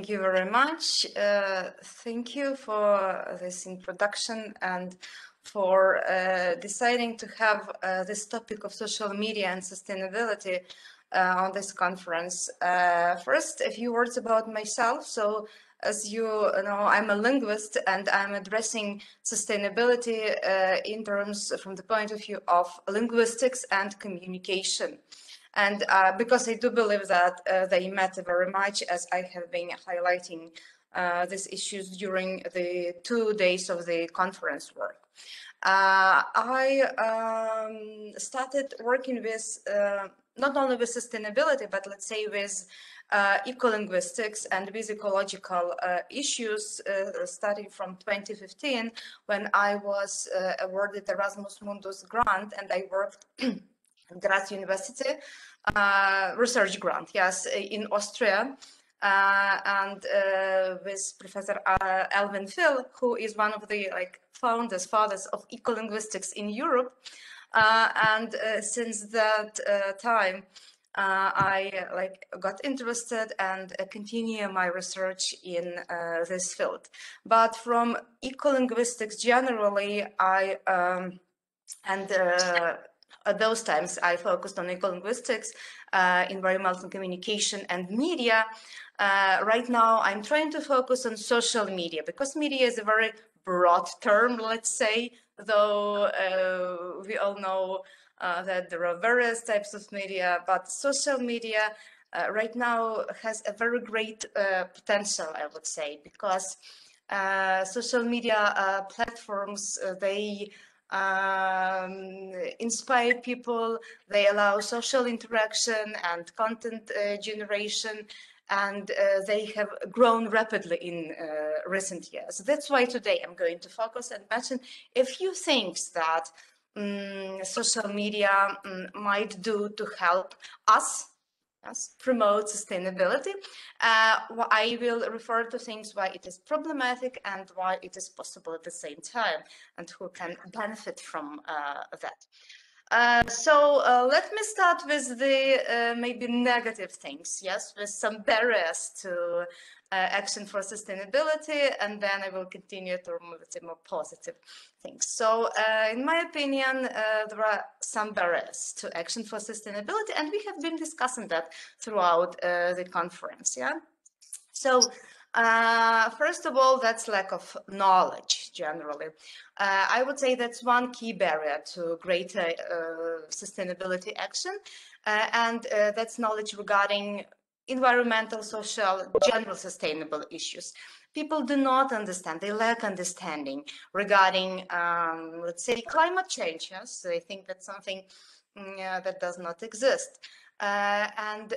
Thank you very much. Thank you for this introduction and for deciding to have this topic of social media and sustainability on this conference. First, a few words about myself. So, as you know, I'm a linguist and I'm addressing sustainability in terms from the point of view of linguistics and communication. And because I do believe that they matter very much, as I have been highlighting these issues during the 2 days of the conference work. I started working with not only with sustainability, but let's say with ecolinguistics and with ecological issues starting from 2015, when I was awarded the Erasmus Mundus grant and I worked at Graz University research grant, yes, in Austria, and with Professor Alvin Phil, who is one of the fathers of ecolinguistics in Europe. And since that time, I got interested and continue my research in this field. But from ecolinguistics generally, at those times, I focused on ecolinguistics, environmental communication, and media. Right now, I'm trying to focus on social media because media is a very broad term, let's say, though we all know that there are various types of media, but social media right now has a very great potential, I would say, because social media platforms, they inspire people, they allow social interaction and content generation, and they have grown rapidly in recent years. That's why today I'm going to focus and mention a few things that social media might do to help us promote sustainability. I will refer to things why it is problematic and why it is possible at the same time, and who can benefit from that. So let me start with the maybe negative things, yes, with some barriers to action for sustainability, and then I will continue to move to more positive things. So in my opinion, there are some barriers to action for sustainability, and we have been discussing that throughout the conference, yeah? So first of all, that's lack of knowledge generally. I would say that's one key barrier to greater sustainability action, and that's knowledge regarding environmental, social, general sustainable issues. People do not understand, they lack understanding regarding, let's say, climate change. Yes, they think that's something that does not exist. And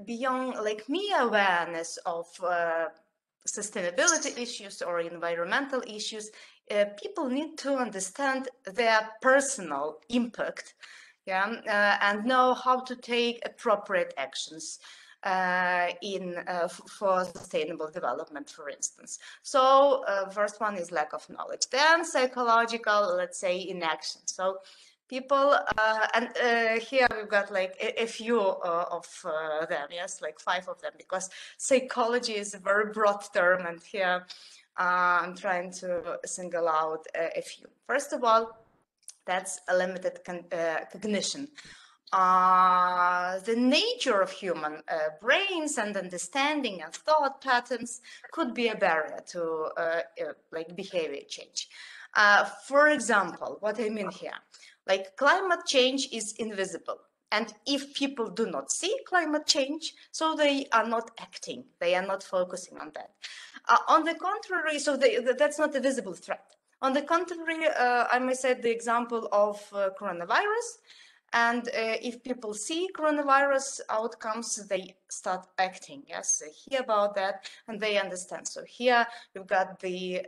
beyond mere awareness of sustainability issues or environmental issues, people need to understand their personal impact, yeah, and know how to take appropriate actions for sustainable development, for instance. So first one is lack of knowledge. Then psychological, let's say, inaction. So people, and here we've got a few of them, yes, 5 of them, because psychology is a very broad term, and here I'm trying to single out a few. First of all, that's a limited cognition. The nature of human brains and understanding and thought patterns could be a barrier to behavior change. For example, what I mean here, climate change is invisible. And if people do not see climate change, so they are not acting, they are not focusing on that. On the contrary, so that's not a visible threat. On the contrary, I may cite the example of coronavirus. And if people see coronavirus outcomes, they start acting, yes, they hear about that and they understand. So here you've got the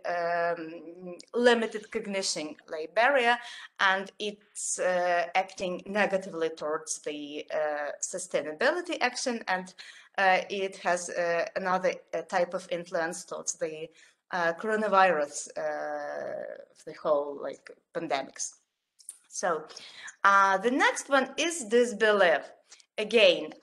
limited cognition barrier, and it's acting negatively towards the sustainability action, and it has another type of influence towards the coronavirus, the whole pandemics. So the next one is disbelief. Again,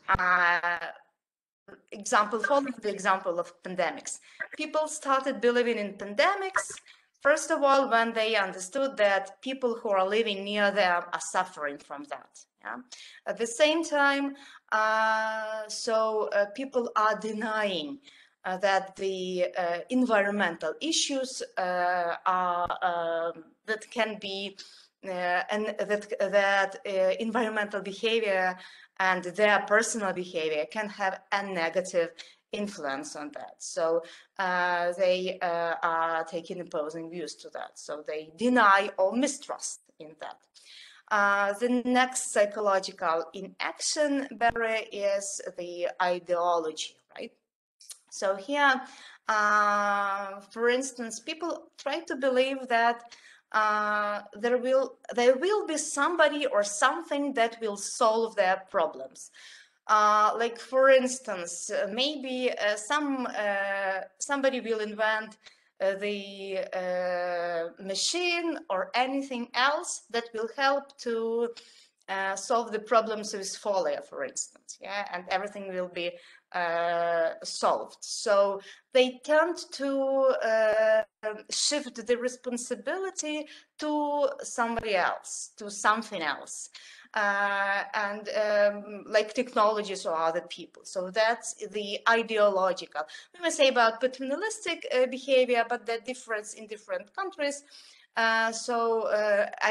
following the example of pandemics. People started believing in pandemics, first of all, when they understood that people who are living near them are suffering from that. Yeah? At the same time, people are denying that the environmental issues are that can be and that environmental behavior and their personal behavior can have a negative influence on that. So they are taking opposing views to that. So they deny or mistrust in that. The next psychological inaction barrier is the ideology, right? So here, for instance, people try to believe that there will be somebody or something that will solve their problems. Like, for instance, maybe somebody will invent the machine or anything else that will help to solve the problems with folia, for instance, yeah, and everything will be solved. So they tend to shift the responsibility to somebody else, to something else, like technologies or other people. So that's the ideological. We may say about paternalistic behavior, but the difference in different countries. I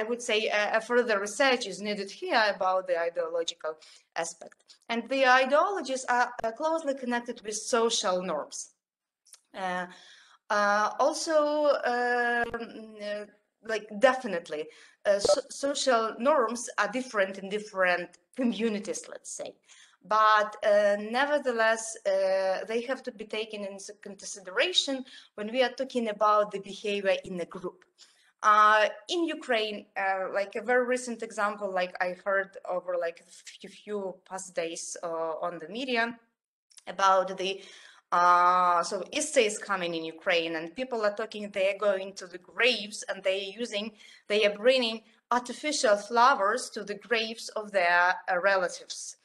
would say further research is needed here about the ideological aspect. And the ideologies are closely connected with social norms. Like, definitely, social norms are different in different communities, let's say. But nevertheless, they have to be taken into consideration when we are talking about the behavior in a group. In Ukraine, like a very recent example, like I heard over like a few past days on the media about the so Easter is coming in Ukraine, and people are talking they are going to the graves and they are bringing artificial flowers to the graves of their relatives.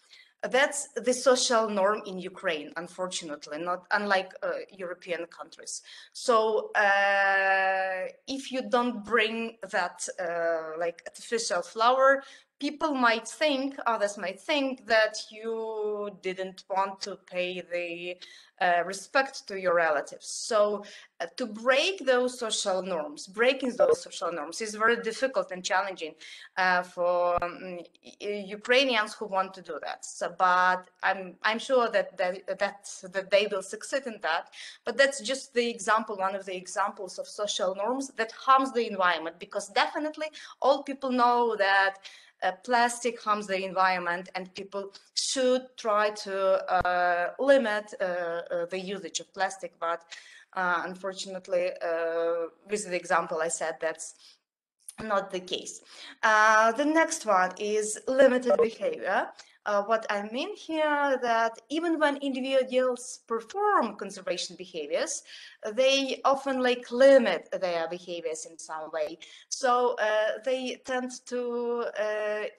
That's the social norm in Ukraine, unfortunately, not unlike European countries. So if you don't bring that like artificial flower, people might think, others might think that you didn't want to pay the respect to your relatives. So to break those social norms, breaking those social norms is very difficult and challenging for Ukrainians who want to do that. So, but I'm sure that they will succeed in that. But that's just the example, one of the examples of social norms that harms the environment, because definitely all people know that plastic harms the environment, and people should try to limit the usage of plastic. But unfortunately, with the example I said, that's not the case. The next one is limited behavior. What I mean here, that even when individuals perform conservation behaviors, they often like limit their behaviors in some way. So they tend to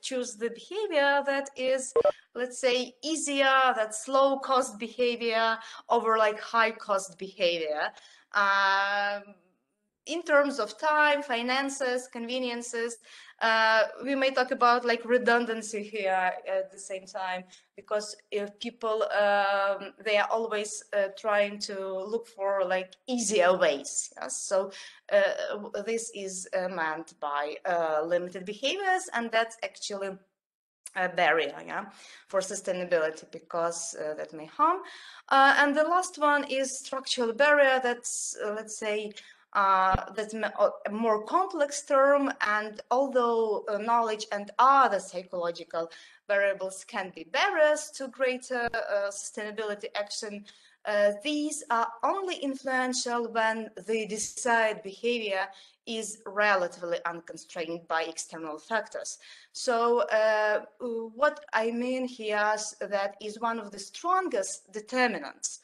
choose the behavior that is, let's say, easier, that's low cost behavior over like high cost behavior. In terms of time, finances, conveniences, we may talk about like redundancy here at the same time, because if people, they are always trying to look for like easier ways. Yes? So this is meant by limited behaviors, and that's actually a barrier, yeah, for sustainability, because that may harm. And the last one is structural barrier. That's, let's say, that's a more complex term, and although knowledge and other psychological variables can be barriers to greater sustainability action, these are only influential when the desired behavior is relatively unconstrained by external factors. So what I mean here is that is one of the strongest determinants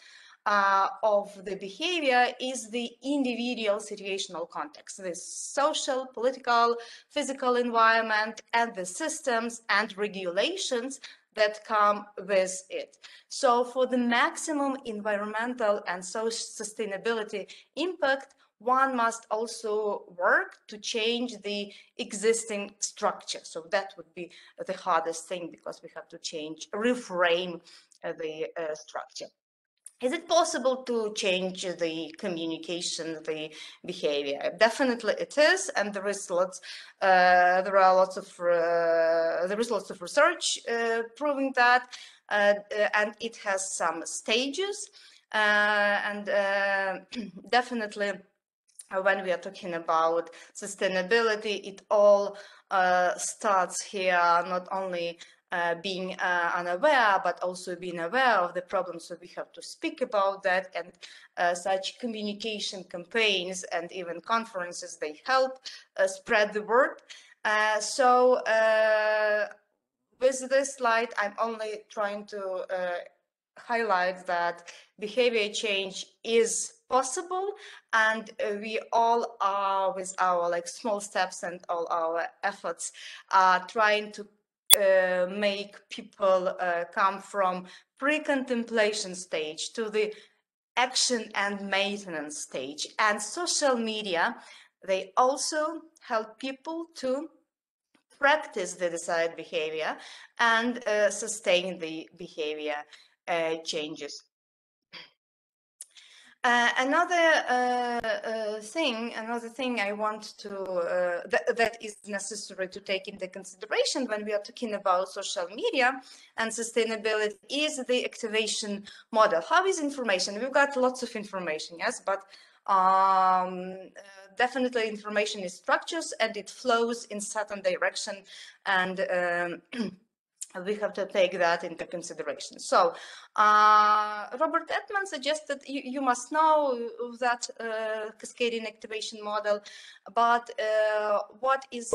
of the behavior is the individual situational context, the social, political, physical environment, and the systems and regulations that come with it. So for the maximum environmental and social sustainability impact, one must also work to change the existing structure. So that would be the hardest thing, because we have to reframe the structure. Is it possible to change the communication, the behavior? Definitely it is, and there is lots of research proving that, and it has some stages, and definitely when we are talking about sustainability, it all starts here, not only being unaware, but also being aware of the problems. So we have to speak about that, and such communication campaigns and even conferences, they help spread the word. So with this slide, I'm only trying to highlight that behavior change is possible, and we all are, with our small steps and all our efforts, are trying to make people come from pre-contemplation stage to the action and maintenance stage. And social media, they also help people to practice the desired behavior and sustain the behavior changes. Another thing I want to that is necessary to take into consideration when we are talking about social media and sustainability is the activation model. How is information? We've got lots of information, yes, but definitely information is structured and it flows in certain direction, and we have to take that into consideration. So Robert Edman suggested you must know that cascading activation model, but what is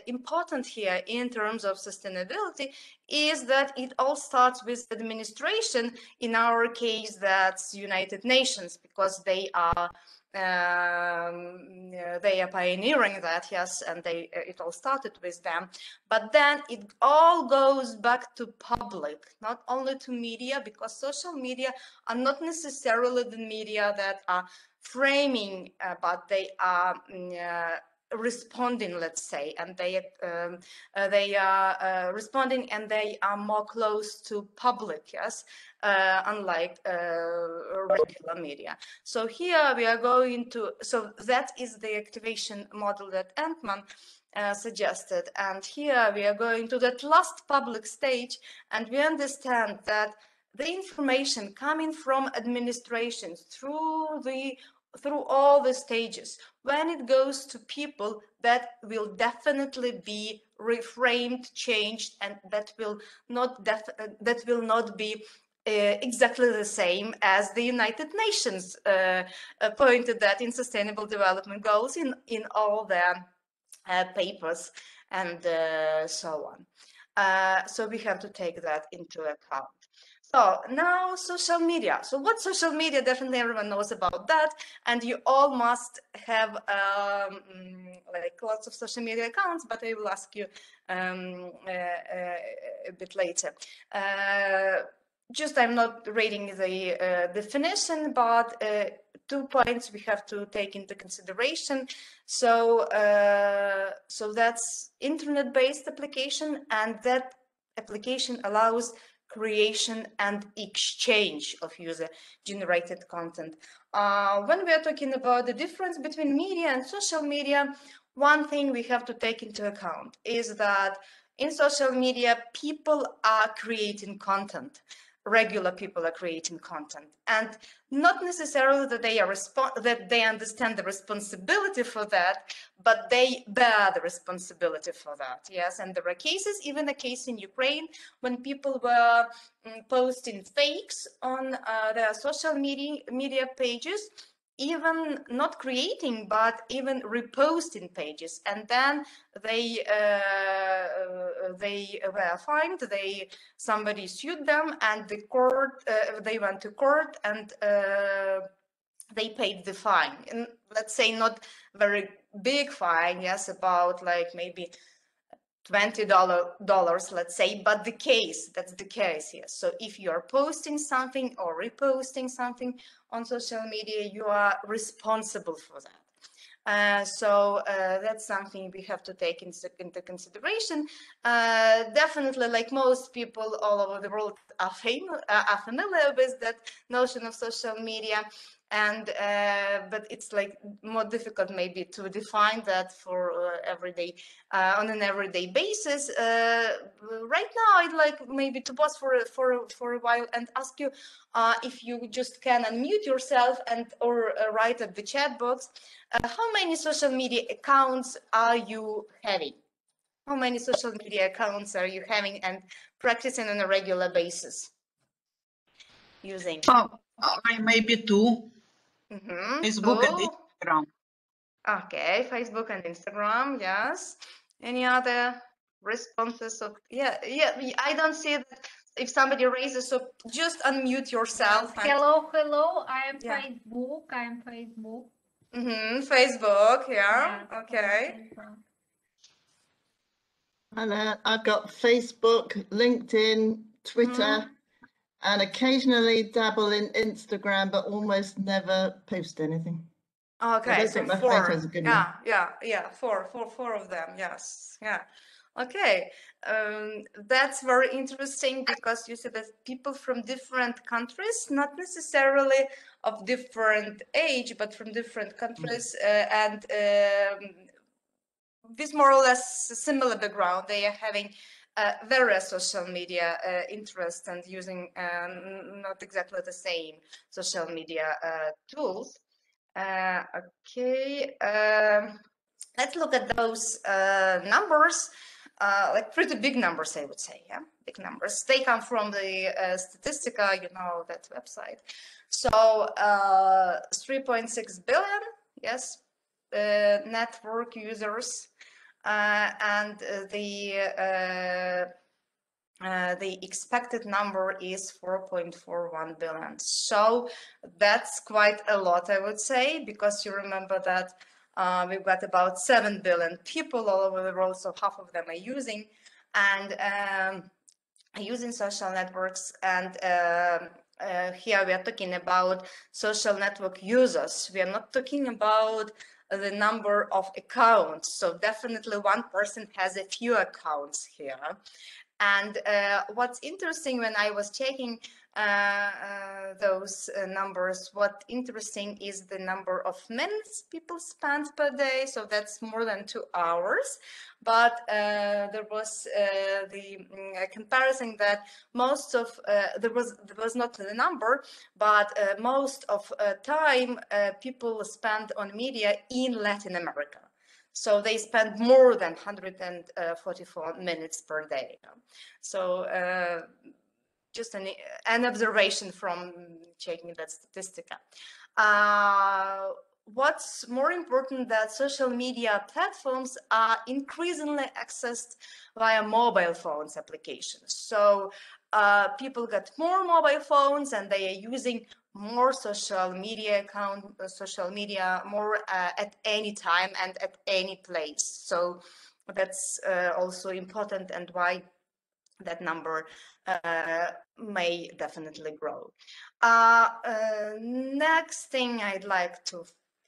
important here in terms of sustainability is that it all starts with administration. In our case, that's United Nations, because they are pioneering that, yes, and it all started with them. But then it all goes back to public, not only to media, because social media are not necessarily the media that are framing, but they are responding, let's say, and they are responding, and they are more close to public, yes, unlike regular media. So here we are going to, so that is the activation model that Edman suggested, and here we are going to that last public stage, and we understand that the information coming from administrations through all the stages, when it goes to people, that will definitely be reframed, changed, and that will not be exactly the same as the United Nations pointed that in Sustainable Development Goals in all their papers and so on. So we have to take that into account. So now social media. So what social media? Definitely everyone knows about that, and you all must have lots of social media accounts, but I will ask you a bit later. Just I'm not reading the definition, but 2 points we have to take into consideration. So so that's internet-based application, and that application allows creation and exchange of user-generated content. When we are talking about the difference between media and social media, one thing we have to take into account is that in social media, people are creating content. Regular people are creating content, and not necessarily that they understand the responsibility for that, but they bear the responsibility for that. Yes, and there are cases, even a case in Ukraine, when people were posting fakes on their social media pages, even not creating, but even reposting pages, and then they were fined. Somebody sued them, and the court they went to court, and they paid the fine. And let's say not very big fine, yes, about like maybe $20, let's say, but that's the case, yes. So if you are posting something or reposting something on social media, you are responsible for that. So that's something we have to take into consideration. Definitely, like most people all over the world are familiar with that notion of social media, and but it's like more difficult maybe to define that for everyday on an everyday basis. Right now, I'd like maybe to pause for a while and ask you if you just can unmute yourself and or write at the chat box. How many social media accounts are you having? How many social media accounts are you having and practicing on a regular basis using? Oh, maybe two. Facebook two. and Instagram. Okay, Facebook and Instagram, yes. Any other responses? Of yeah, I don't see that if somebody raises, so just unmute yourself. Hello, I am Facebook. Facebook, yeah, okay. And I've got Facebook, LinkedIn, Twitter, and occasionally dabble in Instagram, but almost never post anything. Okay, so my four. photos are good Four of them. Yes, yeah. Okay, that's very interesting because you said that people from different countries, not necessarily of different age, but from different countries, and with more or less similar background, they are having various social media interests and using not exactly the same social media tools. Okay, let's look at those numbers, like pretty big numbers, I would say, yeah, big numbers. They come from the Statistica, you know, that website. So 3.6 billion, yes, network users, and the expected number is 4.41 billion. So that's quite a lot, I would say, because you remember that we've got about 7 billion people all over the world, so half of them are using social networks. And here we are talking about social network users. We are not talking about the number of accounts. So definitely one person has a few accounts here. And what's interesting when I was checking those numbers, what's interesting is the number of minutes people spend per day. So that's more than 2 hours. But there was the comparison that most of there was not the number, but most of time people spend on media in Latin America. So they spend more than 144 minutes per day. So just an observation from checking that Statistica. What's more important, that social media platforms are increasingly accessed via mobile phones applications. So people got more mobile phones and they are using more social media more at any time and at any place. So that's also important, and why that number may definitely grow. Next thing I'd like to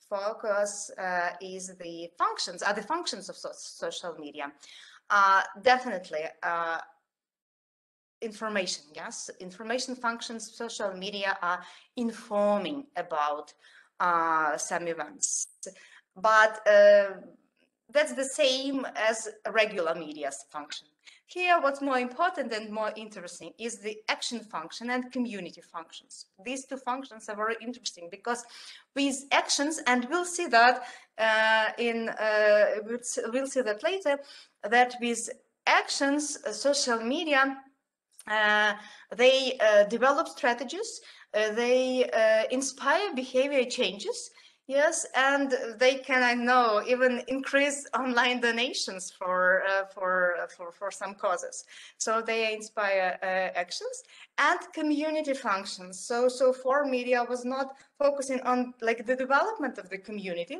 focus is the functions, are the functions of social media. Definitely information, yes, information functions. Social media are informing about some events, but that's the same as regular media's function. Here, what's more important and more interesting is the action function and community functions. These two functions are very interesting because with actions, and we'll see that we'll see that later, that with actions, social media, they develop strategies, they inspire behavior changes, yes, and they can, I know, even increase online donations for some causes. So they inspire actions and community functions. So for media was not focusing on like the development of the community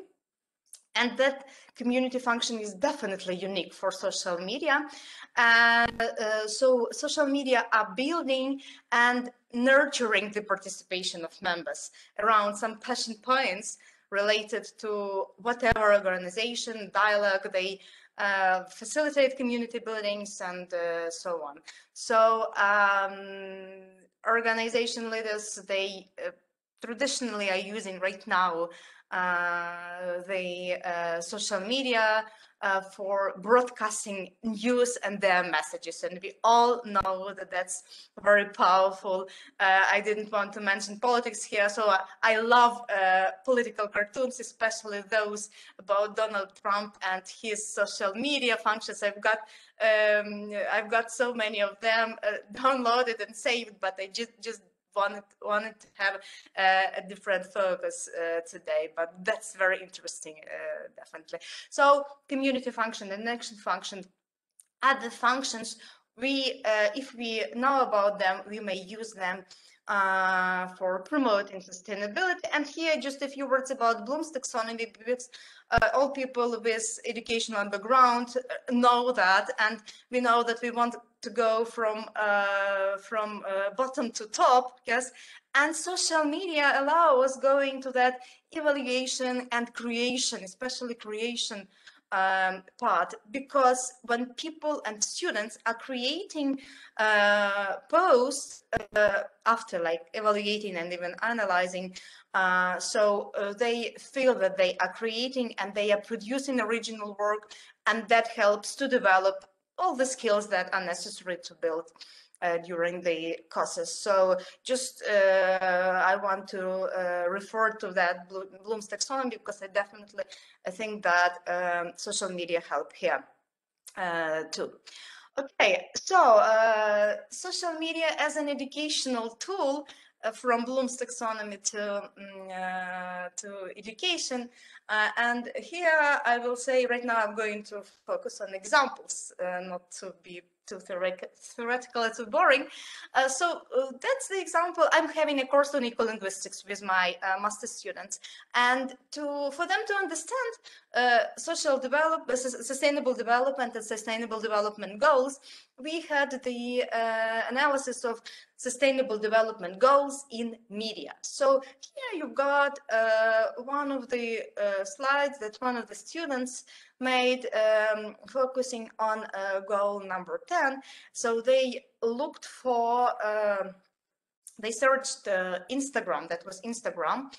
And that community function is definitely unique for social media. And so social media are building and nurturing the participation of members around some passion points related to whatever organization, dialogue, they facilitate community buildings and so on. So organization leaders, they traditionally are using right now the social media for broadcasting news and their messages, and we all know that that's very powerful. I didn't want to mention politics here, so I love political cartoons, especially those about Donald Trump and his social media functions. I've got so many of them downloaded and saved, but I just wanted to have a different focus today, but that's very interesting, definitely. So community function and action function are the functions we, if we know about them, we may use them for promoting sustainability. And here just a few words about Bloom's taxonomy, because all people with educational background know that, and we know that we want to go from bottom to top, yes, and social media allows going to that evaluation and creation, especially creation part, because when people and students are creating posts after like evaluating and even analyzing, so they feel that they are creating and they are producing original work, and that helps to develop all the skills that are necessary to build during the courses. So just I want to refer to that Bloom's taxonomy, because I definitely think that social media help here too. Okay, so social media as an educational tool, from Bloom's taxonomy to education, and here I will say right now I'm going to focus on examples, not to be too theoretical and too boring. So that's the example. I'm having a course on ecolinguistics with my master students, and for them to understand sustainable development and sustainable development goals, we had the analysis of sustainable development goals in media. So here you've got one of the slides that one of the students made, focusing on goal number 10. So they looked for, they searched Instagram, that was Instagram,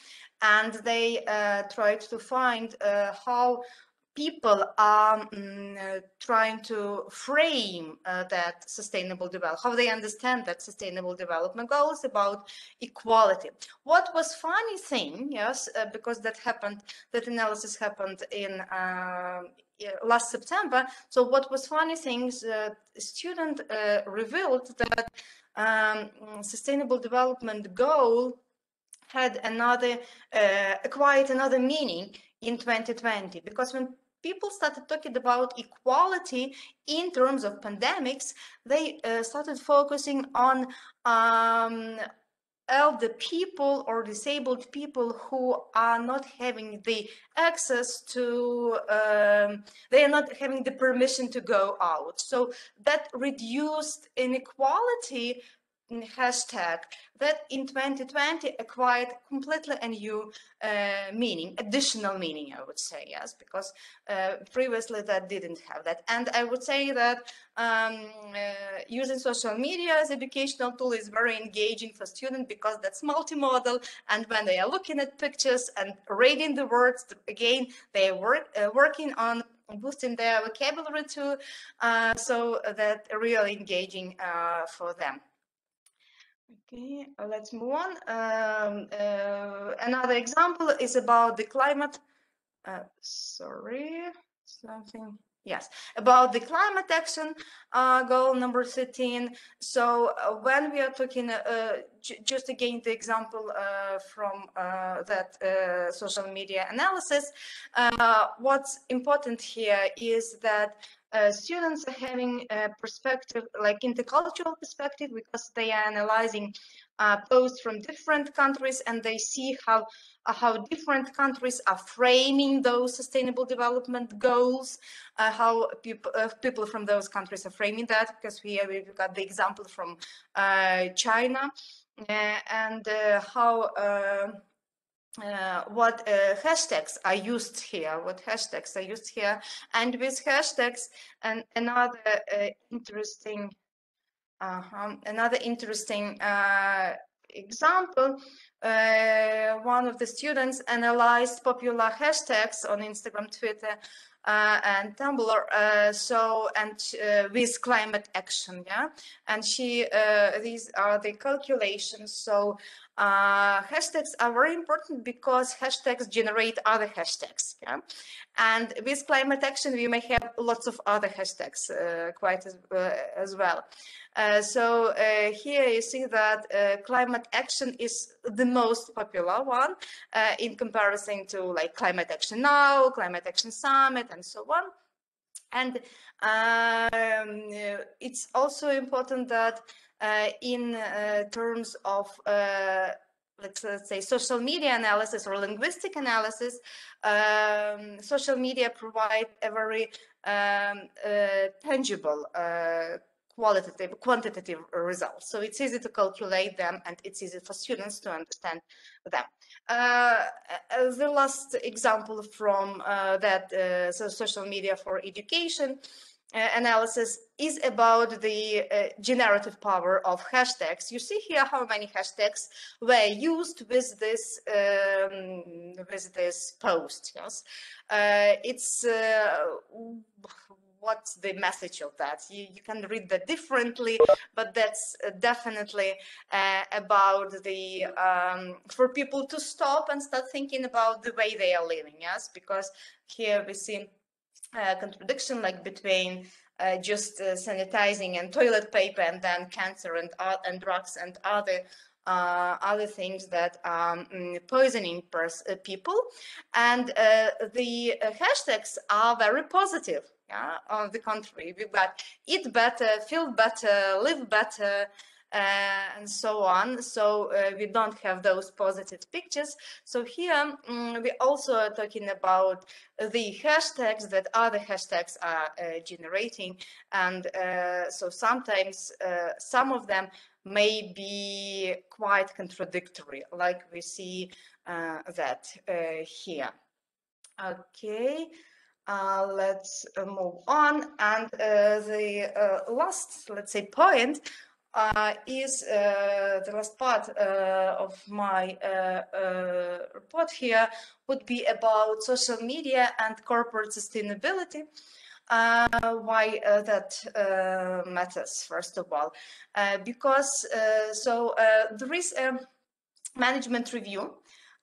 and they tried to find how people are trying to frame that sustainable development, how they understand that sustainable development goals about equality. What was funny thing, yes, because that analysis happened in last September. So what was funny thing is a student revealed that sustainable development goal had acquired another meaning in 2020, because when people started talking about equality in terms of pandemics, they started focusing on elder people or disabled people who are not having the access to, they are not having the permission to go out. So that reduced inequality hashtag that in 2020 acquired completely a new meaning, additional meaning, I would say, yes, because previously that didn't have that. And I would say that using social media as educational tool is very engaging for students, because that's multimodal, and when they are looking at pictures and reading the words, again, they are working on boosting their vocabulary too, so that really engaging for them. Okay, let's move on. Another example is about the climate. Yes, about the climate action goal number 13. So when we are talking, just again the example from that social media analysis, what's important here is that students are having a perspective, like intercultural perspective, because they are analyzing posts from different countries, and they see how different countries are framing those sustainable development goals, how people from those countries are framing that, because we've got the example from China, and how what hashtags are used here, and with hashtags, and another interesting example, one of the students analyzed popular hashtags on Instagram, Twitter, and Tumblr, with climate action, and these are the calculations. So hashtags are very important because hashtags generate other hashtags, and with climate action we may have lots of other hashtags quite as well. So here you see that climate action is the most popular one in comparison to like climate action now, climate action summit, and so on. And it's also important that in terms of let's say social media analysis or linguistic analysis, social media provide a very tangible quantitative results. So it's easy to calculate them, and it's easy for students to understand them. The last example from that social media for education analysis is about the generative power of hashtags. You see here how many hashtags were used with this post. Yes, it's what's the message of that? You can read that differently, but that's definitely about the for people to stop and start thinking about the way they are living. Yes, because here we see contradiction like between just sanitizing and toilet paper, and then cancer and drugs and other things that are poisoning people, and the hashtags are very positive. On the contrary, we've got eat better, feel better, live better, and so on. So we don't have those positive pictures. So here we also are talking about the hashtags that other hashtags are generating, and so sometimes some of them may be quite contradictory, like we see that here. Okay. Let's move on, and the last, let's say, point is the last part of my report here would be about social media and corporate sustainability. Why that matters, first of all, because there is a management review,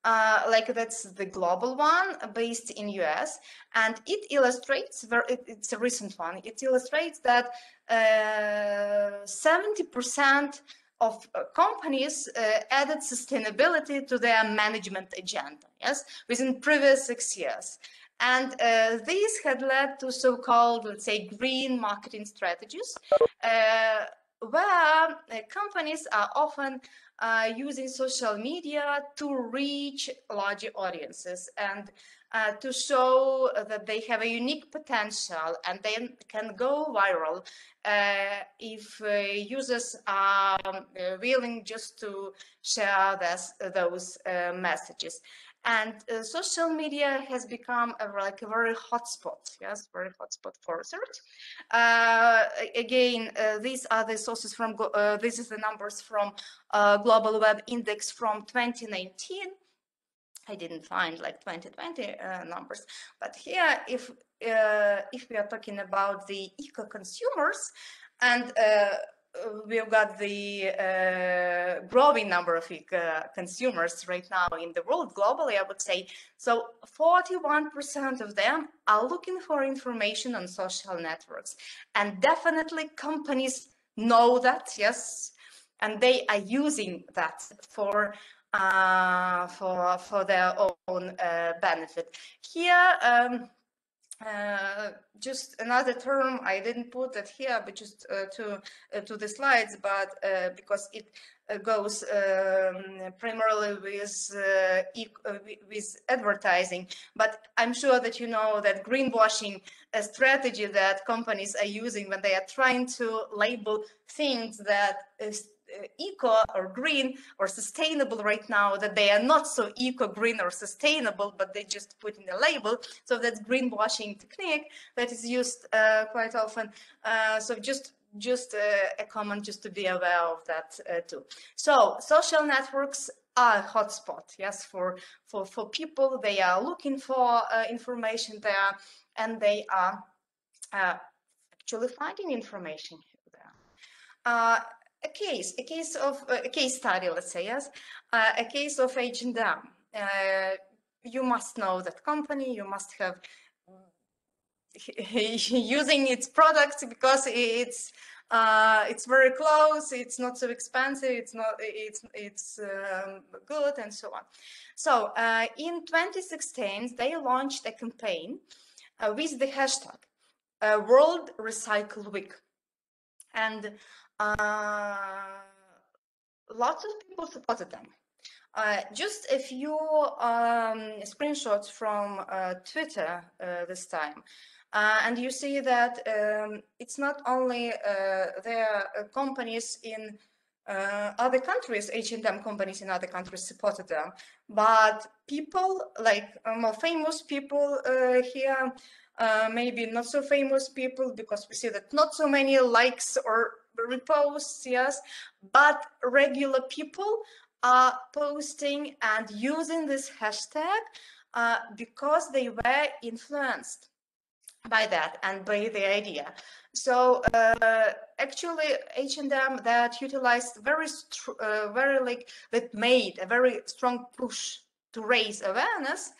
like that's the global one based in US, and it illustrates, it's a recent one, it illustrates that 70% of companies added sustainability to their management agenda, yes, within previous 6 years. And this had led to so-called, let's say, green marketing strategies, where companies are often using social media to reach larger audiences and to show that they have a unique potential and they can go viral if users are willing just to share those messages. And social media has become a very hotspot, yes, very hotspot for research. Again, these are the sources from, this is the numbers from Global Web Index from 2019. I didn't find like 2020 numbers, but here, if we are talking about the eco-consumers, and we've got the growing number of consumers right now in the world globally, I would say. So 41% of them are looking for information on social networks, and definitely companies know that, yes, and they are using that for their own benefit. Here, just another term, I didn't put that here, but just to the slides, but because it goes primarily with advertising. But I'm sure that you know that greenwashing a strategy that companies are using when they are trying to label things that is eco or green or sustainable right now, that they are not so eco, green or sustainable, but they just put in a label. So that's greenwashing technique that is used quite often. So just a comment just to be aware of that too. So social networks are a hotspot, yes, for people. They are looking for information there, and they are actually finding information there. A case study, let's say, yes, a case of H&M. You must know that company. You must have using its products because it's very close. It's not so expensive. It's good and so on. So in 2016, they launched a campaign with the hashtag World Recycle Week, and lots of people supported them. Just a few screenshots from Twitter this time. And you see that it's not only their companies in other countries, H&M companies in other countries supported them, but people like more famous people here, maybe not so famous people, because we see that not so many likes or reposts, yes, but regular people are posting and using this hashtag because they were influenced by that and by the idea. So actually H&M that utilized that made a very strong push to raise awareness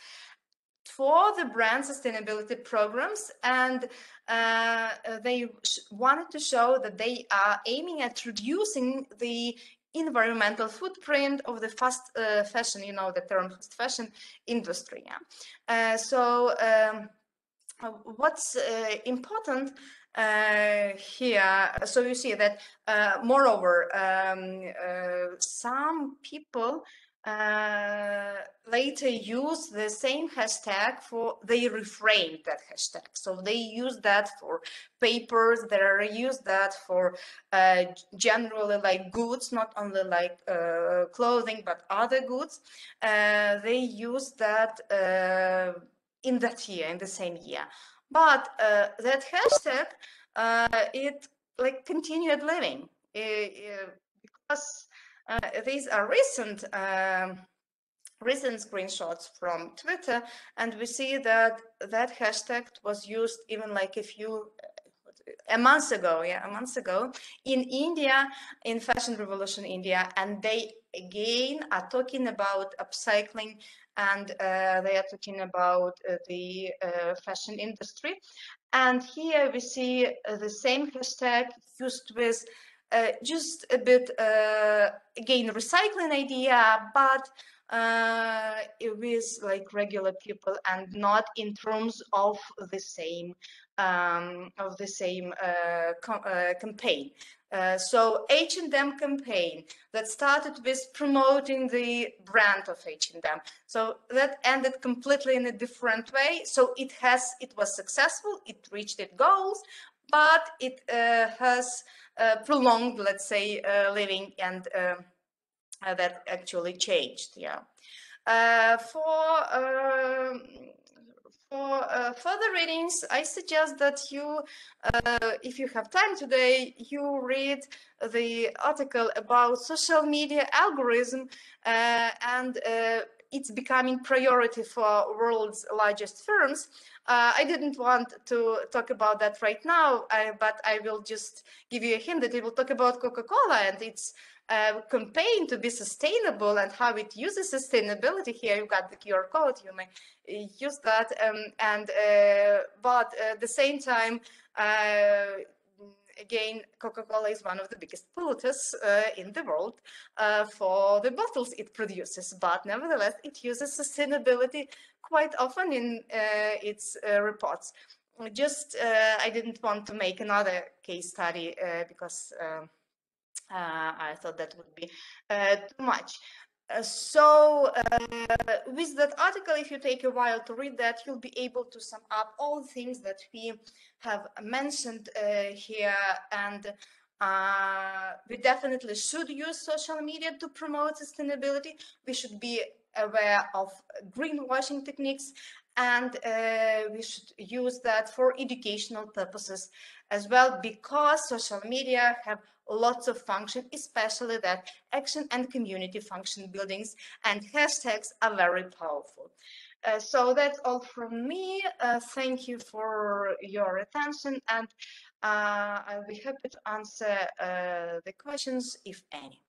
for the brand sustainability programs, and they wanted to show that they are aiming at reducing the environmental footprint of the fast fashion, you know, the term fast fashion industry. Yeah. So what's important here, so you see that moreover some people later use the same hashtag for, they reframed that hashtag. So they use that for papers, they use that for generally like goods, not only like clothing, but other goods. They use that in that year, in the same year. But that hashtag, it like continued living because these are recent screenshots from Twitter, and we see that that hashtag was used even like a month ago in India, in Fashion Revolution India, and they again are talking about upcycling, and they are talking about the fashion industry. And here we see the same hashtag used with just a bit again recycling idea, but with like regular people and not in terms of the same campaign. So H&M campaign that started with promoting the brand of H&M. So that ended completely in a different way. So it was successful, it reached its goals, but it has prolonged, let's say, living, and that actually changed. Yeah. For further readings, I suggest that you, if you have time today, you read the article about social media algorithm and it's becoming priority for world's largest firms. I didn't want to talk about that right now, but I will just give you a hint that we will talk about Coca-Cola and its campaign to be sustainable and how it uses sustainability. Here you got the QR code, you may use that, but at the same time again, Coca-Cola is one of the biggest polluters in the world for the bottles it produces, but nevertheless, it uses sustainability quite often in its reports. Just, I didn't want to make another case study because I thought that would be too much. So with that article, if you take a while to read that, you'll be able to sum up all the things that we have mentioned here. And we definitely should use social media to promote sustainability. We should be aware of greenwashing techniques, and we should use that for educational purposes as well, because social media have lots of function, especially that action and community function buildings, and hashtags are very powerful. So that's all from me. Thank you for your attention, and I'll be happy to answer the questions, if any.